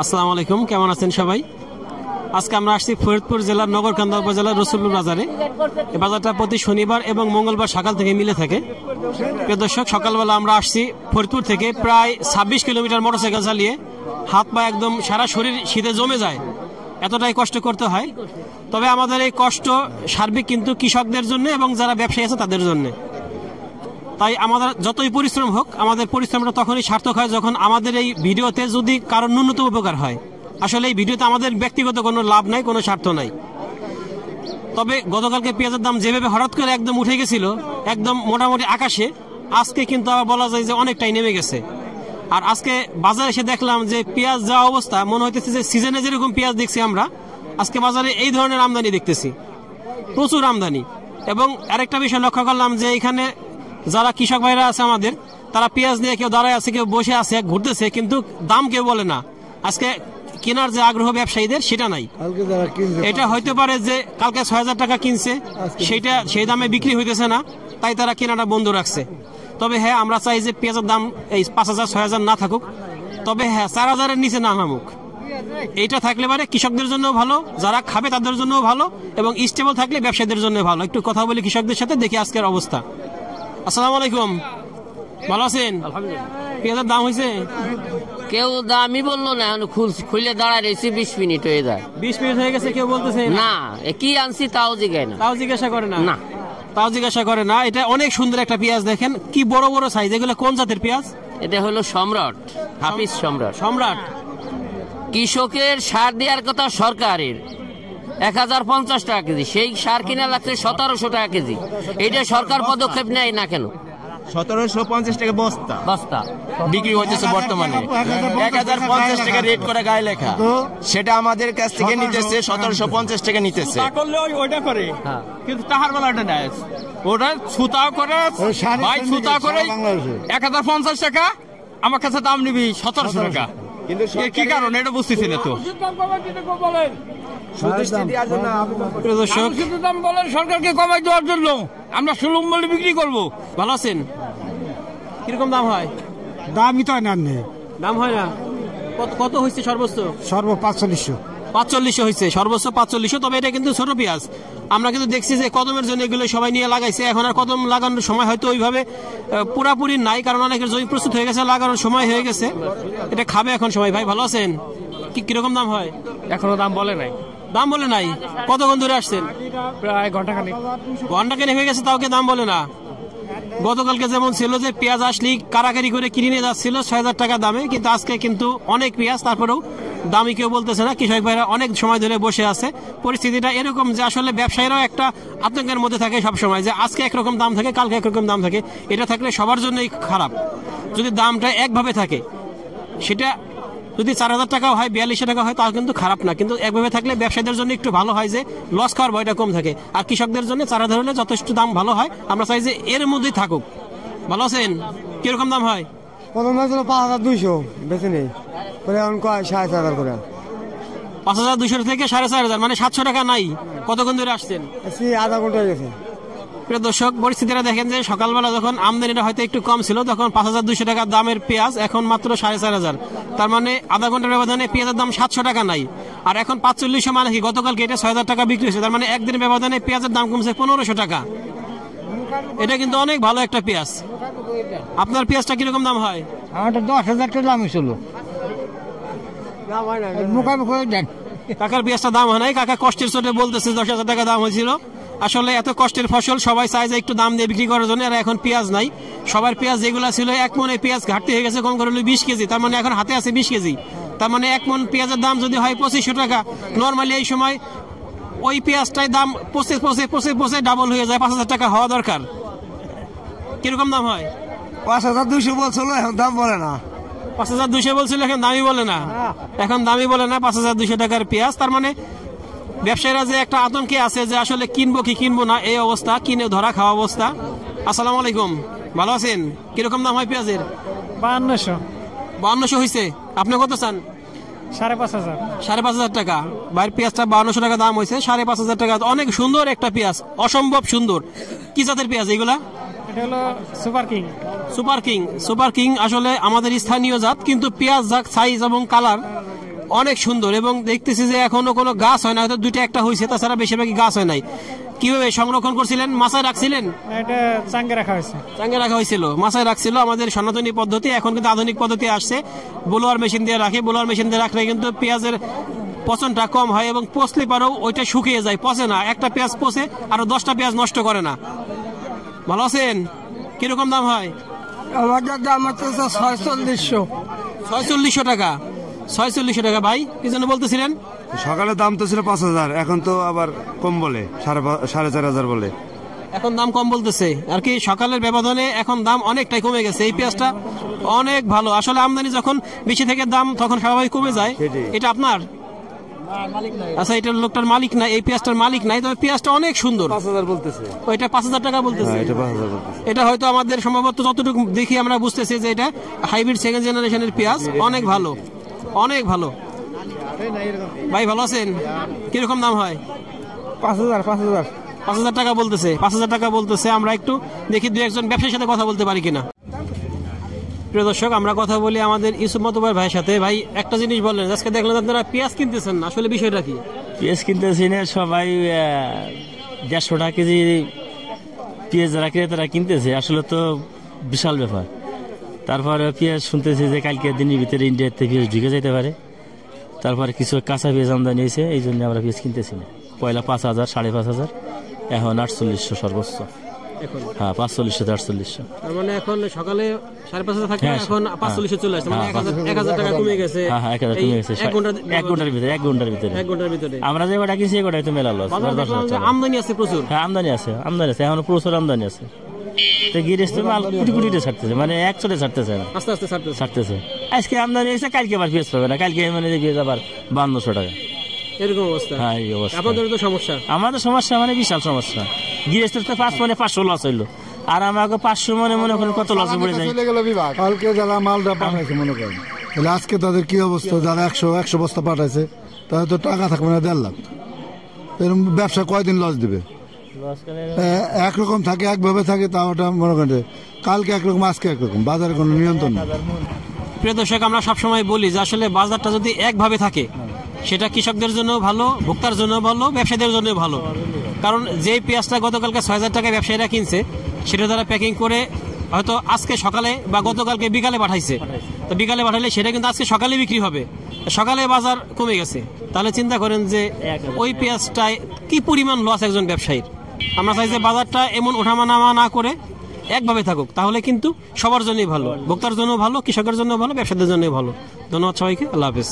আসসালামু আলাইকুম, কেমন আছেন সবাই? আজকে আমরা আসছি ফরিদপুর জেলার নগরকান্দা উপজেলার রসুলপুর বাজারে। এই বাজারটা প্রতি শনিবার এবং মঙ্গলবার সকাল থেকে মিলে থাকে। প্রিয় দর্শক, সকালবেলা আমরা আসছি ফরিদপুর থেকে প্রায় 26 কিলোমিটার মোটরসাইকেল চালিয়ে। হাত পা একদম সারা শরীর শীতে জমে যায়, এতটাই কষ্ট করতে হয়। তবে আমাদের এই কষ্ট সার্বিক কিন্তু কৃষকদের জন্য এবং যারা ব্যবসায়ী আছে তাদের জন্য। তাই আমাদের যতই পরিশ্রম হোক, আমাদের পরিশ্রমটা তখনই সার্থক হয় যখন আমাদের এই ভিডিওতে যদি কারোর ন্যূনতম উপকার হয়। আসলে এই ভিডিওতে আমাদের ব্যক্তিগত কোনো লাভ নাই, কোনো স্বার্থ নাই। তবে গতকালকে পেঁয়াজের দাম যেভাবে হঠাৎ করে একদম উঠে গেছিল, একদম মোটামুটি আকাশে, আজকে কিন্তু আবার বলা যায় যে অনেকটাই নেমে গেছে। আর আজকে বাজারে এসে দেখলাম যে পেঁয়াজ যা অবস্থা, মনে হইতেছে যে সিজনে যেরকম পেঁয়াজ দেখছি আমরা, আজকে বাজারে এই ধরনের আমদানি দেখতেছি, প্রচুর আমদানি। এবং আরেকটা বিষয় লক্ষ্য করলাম যে এখানে যারা কৃষক ভাইরা আছে আমাদের, তারা পেঁয়াজ নিয়ে কেউ দাঁড়ায় আছে, কেউ বসে আছে, ঘুরতেছে, কিন্তু দাম কেউ বলে না। আজকে কেনার যে আগ্রহ ব্যবসায়ীদের সেটা নাই। এটা হইতে পারে যে কালকে 6,000 টাকা কিনছে, সেটা সেই দামে বিক্রি হইতেছে না, তাই তারা কেনাটা বন্ধ রাখছে। তবে হ্যাঁ, আমরা চাই যে পেঁয়াজের দাম এই 5,000 6,000 না থাকুক, তবে হ্যাঁ 4,000-এর নিচে না নামুক। এইটা থাকলে পারে কৃষকদের জন্য ভালো, যারা খাবে তাদের জন্য ভালো, এবং স্টেবল থাকলে ব্যবসায়ীদের জন্য ভালো। একটু কথা বলি কৃষকদের সাথে, দেখি আজকের অবস্থা। আসসালামু আলাইকুম, ভালো আছেন? পেঁয়াজের দাম হয়েছে? কেউ দামই বললো না, খুলে দাঁড়ায় রয়েছি 20 মিনিট হয়ে যায়। 20 মিনিট হয়ে গেছে, কেউ বলতেছে না কি আনছি তাও জিজ্ঞাসা না, তাও জিজ্ঞাসা করে না। না তাও জিজ্ঞাসা করে না। এটা অনেক সুন্দর একটা পেঁয়াজ, দেখেন কি বড় বড় সাইজ। এগুলো কোন জাতের পেঁয়াজ? এটা হলো সম্রাট, হাফিজ সম্রাট। সম্রাট। কৃষকের সার দেওয়ার কথা সরকারের 1050 টাকা কেজি, সেই সার কিনা লাগছে 1700 টাকা কেজি। এটা সরকার পদক্ষেপ নেয় না কেন? 1750 টাকা বস্তা বস্তা বিক্রি হইতেছে বর্তমানে, 1050 টাকা রেট করে গায়ে লেখা, সেটা আমাদের কাছ থেকে নিতেছে 1750 টাকা নিতেছে। ওইটা করে, কিন্তু তাহার বেলা ওটা নেয়, ওটা ছুতাও করে, ভাই ছুতা করে 1050 টাকা আমার কাছে দাম নিবি 1700 টাকা। কিন্তু কি কারণ এটা বুঝতেছি না তো। সরকারকে কমাই দেওয়ার জন্য আমরা সুলভ মূল্যে বিক্রি করবো। ভালো আছেন? কিরকম দাম হয়? দামই তো না, দাম হয় না। কত হয়েছে সর্বোচ্চ? 4500 হয়েছে সর্বোচ্চ, 4500। তবে এটা কিন্তু ছোট পেঁয়াজ। আমরা কিন্তু দেখছি যে কদমের জন্য এগুলো সবাই নিয়ে লাগাইছে। এখন আর কদম লাগানোর সময় হয়তো ওইভাবে পুরাপুরি নাই, কারণ অনেকের জমি প্রস্তুত হয়ে গেছে, লাগানোর সময় হয়ে গেছে। এটা খাবে এখন সবাই। ভাই ভালো আছেন? কিরকম দাম হয়? এখনো দাম বলে নাই। দাম বলে নাই? কতক্ষণ ধরে আসছেন? প্রায় ঘন্টাখানেক হয়ে গেছে, তাও দাম বলে না। গতকালকে যেমন ছিল যে পেঁয়াজ আসলেই কারাকারি করে কিনে নিয়ে যাচ্ছিল 6,000 টাকা দামে, কিন্তু আজকে কিন্তু অনেক পেঁয়াজ, তারপরেও দামি কেউ বলতেছে না। কৃষক ভাইরা অনেক সময় ধরে বসে আছে। পরিস্থিতিটা এরকম যে আসলে ব্যবসায়ীরাও একটা আতঙ্কের মধ্যে থাকে সবসময়, যে আজকে একরকম দাম থাকে, কালকে একরকম দাম থাকে। এটা থাকলে সবার জন্যই খারাপ। যদি দামটা একভাবে থাকে, সেটা যদি 4,000 টাকাও হয়, 4200 টাকা হয়, তাও কিন্তু খারাপ না। কিন্তু একভাবে থাকলে ব্যবসায়ীদের জন্য একটু ভালো হয়, যে লস খাওয়ার ভয়টা কম থাকে। আর কৃষকদের জন্য 4,000 হলে যথেষ্ট দাম ভালো হয়। আমরা চাই যে এর মধ্যেই থাকুক। ভালো আছেন? কিরকম দাম হয়? প্রথম 5,200 বেশি নেই, 4,500 করে। 5,200 থেকে 4,500, মানে 700 টাকা নাই। কতক্ষণ ধরে আসছেন? আধা ঘন্টা হয়ে গেছে। প্রিয় দর্শক, পরিস্থিতিটা দেখেন যে সকালবেলা যখন আমদানিটা হয়তো একটু কম ছিল, তখন 5,200 টাকা দামের পেঁয়াজ, এখন মাত্র 4,500। তার মানে আধা ঘন্টার ব্যবধানে পেঁয়াজের দাম 700 টাকা নাই। আর এখন 4500, মানে কি গতকালকে এটা 6,000 টাকা বিক্রি হয়েছে। তার মানে একদিনের ব্যবধানে পেঁয়াজের দাম কমছে 1500 টাকা। এটা কিন্তু অনেক ভালো একটা পেঁয়াজ। আপনার পেঁয়াজটা কিরকম দাম হয়? আমারটা 10,000 টাকা দাম হয়েছিল। কাকার পেঁয়াজটা দাম হয় নাই। কাকা কষ্টের চোটে বলতেছে 10,000 টাকা দাম হয়েছিল। আসলে এত কষ্টের ফসল, সবাই চায় যে একটু দাম দিয়ে বিক্রি করার জন্য। আর এখন পেঁয়াজ নাই, সবার পেঁয়াজ যেগুলো ছিল 1 মনে পেঁয়াজ ঘাটতি হয়ে গেছে, কম করে 20 কেজি। তার মানে এখন হাতে আছে 20 কেজি। তার মানে 1 মন পেঁয়াজের দাম যদি হয় 2500 টাকা, নর্মালি এই সময় ওই পেঁয়াজটাই দাম 25 ডাবল হয়ে যায়। 5,000 টাকা হওয়া দরকার। কিরকম দাম হয়? 5,200 বলছিল, এখন দাম বলে না। 5,200 বলছিল, এখন দামই বলে না। এখন দামই বলে না 5,200 টাকার পেঁয়াজ। তার মানে ব্যবসায়ীরা যে একটা আতঙ্কে আছে যে আসলে কিনবো কি কিনবো না, এই অবস্থা, কিনে ধরা খাওয়া অবস্থা। আসসালামু আলাইকুম, ভালো আছেন? কিরকম দাম হয় পেঁয়াজের? 5200 হয়েছে। আপনি কত চান? 5,500 টাকা। বাইরের পেঁয়াজটা 5200 টাকা দাম হয়েছে, 5,500 টাকা। অনেক সুন্দর একটা পেঁয়াজ, অসম্ভব সুন্দর। কি জাতের পেঁয়াজ এগুলা? এটা হলো সুপার কিং। আসলে আমাদের স্থানীয় জাত, কিন্তু পেঁয়াজ সাইজ এবং কালার অনেক সুন্দর এবং দেখতেছি যে এখনো কোনো গাছ হয় না, হয়তো দুইটা একটা হয়েছে, তাছাড়া বেশিরভাগই গাছ হয় নাই। কিভাবে সংরক্ষণ করছিলেন? মাছায় রাখছিলেন? এটা চাঙ্গে রাখা হয়েছে। চাঙ্গে রাখা হয়েছিল, মাছায় রাখছিল আমাদের সনাতনী পদ্ধতি। এখন কিন্তু আধুনিক পদ্ধতি আসছে, ব্লোয়ার মেশিন দিয়ে রাখে। ব্লোয়ার মেশিন দিয়ে রাখলে কিন্তু পেঁয়াজের পচনটা কম হয় এবং পচলে পারেও ওইটা শুকিয়ে যায়, পচে না। একটা পেঁয়াজ পচে আরো 10টা পেঁয়াজ নষ্ট করে না। ভালো আছেন? কিরকম দাম হয়? আমাদের দাম হচ্ছে 4600। 4600 টাকা। 4600 টাকা। ভাই কি জন্য বলতেছিলেন? সকালে দাম তো ছিল 5000, এখন তো আবার কম বলে 4500 বলে। এখন দাম কম বলতেছে আর কি, সকালের ব্যবধানে এখন দাম অনেকটাই কমে গেছে। এই পেঁয়াজটা অনেক ভালো। আসলে আমদানি যখন বেশি থেকে দাম তখন স্বাভাবিক কমে যায়। এটা আপনার? আচ্ছা, এটা লোকটার মালিক না, এই পেঁয়াজটার মালিক নাই, তবে পেঁয়াজটা অনেক সুন্দর। 5000 বলতেছে। ওইটা 5000 টাকা বলতেছে। এটা 5000 বলতেছে। এটা হয়তো আমাদের সম্ভবত যতটুকু দেখি আমরা বুঝতেছি যে এটা হাইব্রিড সেকেন্ড জেনারেশনের পেঁয়াজ। অনেক ভালো, অনেক ভালো। ভাই ভালো আছেন? কিরকম দাম হয়? 5000 টাকা বলতেছে। 5000 টাকা বলতেছে। আমরা একটু দেখি দু একজন ব্যবসায়ীর সাথে কথা বলতে পারি কিনা। প্রিয় দর্শক, আমরা কথা বলি আমাদের ইউসুফ মাতুব্বর ভাইয়ের সাথে। ভাই একটা জিনিস বললেন, আজকে দেখলেন আপনারা পেঁয়াজ কিনতেছেন না, আসলে বিষয়টা কি? পেঁয়াজ কিনতেছি না, সবাই 150 টাকা কেজি পেঁয়াজ যারা ক্রেতারা কিনতেছে, আসলে তো বিশাল ব্যাপার। তারপরে পেঁয়াজ শুনতেছি যে কালকে দিনের ভিতরে ইন্ডিয়াতে পেঁয়াজ ঢুকে যেতে পারে। তারপরে কিছু কাঁচা পেঁয়াজ আমদানি হয়েছে, এই জন্য আমরা পেঁয়াজ কিনতেছি না। পয়লা 5000, 5500, এখন 4800 সর্বোচ্চ। হ্যাঁ, 4500 থেকে 4800। তার মানে এখন সকালে 5:30 থাকে, এখন 4500 চলে আসছে, মানে 1000 টাকা কমে গেছে। হ্যাঁ, 1000 কমে গেছে। 1 ঘন্টার ভিতরে আমরা যে কটা কিনছি, কটাই তো মেলা লস। আমদানি আছে প্রচুর। হ্যাঁ, আমদানি আছে, এখন প্রচুর আমদানি আছে। তো গিরেস তো মাল কুটি ছাড়তেছে, মানে এক চলে ছাড়তেছে না, আস্তে আস্তে ছাড়তেছে। আজকে আমদানি হয়েছে, কালকে আবার পেঁয়াজ পাবে না, কালকে মানে পেঁয়াজ আবার 5200 টাকা। এরকম অবস্থা। হ্যাঁ, এই অবস্থা। আপনাদের তো সমস্যা। আমাদের সমস্যা মানে বিশাল সমস্যা। গৃহস্থের তো 5 মনে 500 লস হইলো, আর আমাকে 500 মনে করেন কত লস পড়ে যায়। কালকে যারা মালটা পাঠাইছে মনে করেন, তাহলে আজকে তাদের কি অবস্থা? যারা 100 বস্তা পাঠাইছে তাদের তো টাকা থাকবে না 1.5 লাখ। এরকম ব্যবসা কয়দিন লস দিবে? একরকম থাকে, একভাবে থাকে, তা ওটা মনে করেন কালকে একরকম আজকে একরকম, বাজারে কোনো নিয়ন্ত্রণ নেই। প্রিয় দর্শক, আমরা সবসময় বলি যে আসলে বাজারটা যদি একভাবে থাকে, সেটা কৃষকদের জন্য ভালো, ভোক্তার জন্য ভালো, ব্যবসায়ীদের জন্য ভালো। কারণ যে পেঁয়াজটা গতকালকে 6000 টাকায় ব্যবসায়ীরা কিনছে, সেটা তারা প্যাকিং করে হয়তো আজকে সকালে বা গতকালকে বিকালে পাঠাইছে। তো বিকালে পাঠাইলে সেটা কিন্তু আজকে সকালে বিক্রি হবে, সকালে বাজার কমে গেছে। তাহলে চিন্তা করেন যে ওই পেঁয়াজটায় কি পরিমাণ লস একজন ব্যবসায়ীর। আমরা চাই যে বাজারটা এমন ওঠানামা না করে একভাবে থাকুক, তাহলে কিন্তু সবার জন্যই ভালো, ভোক্তার জন্য ভালো, কৃষকের জন্য ভালো, ব্যবসায়ীদের জন্য ভালো। ধন্যবাদ সবাইকে। আল্লাহ হাফেজ।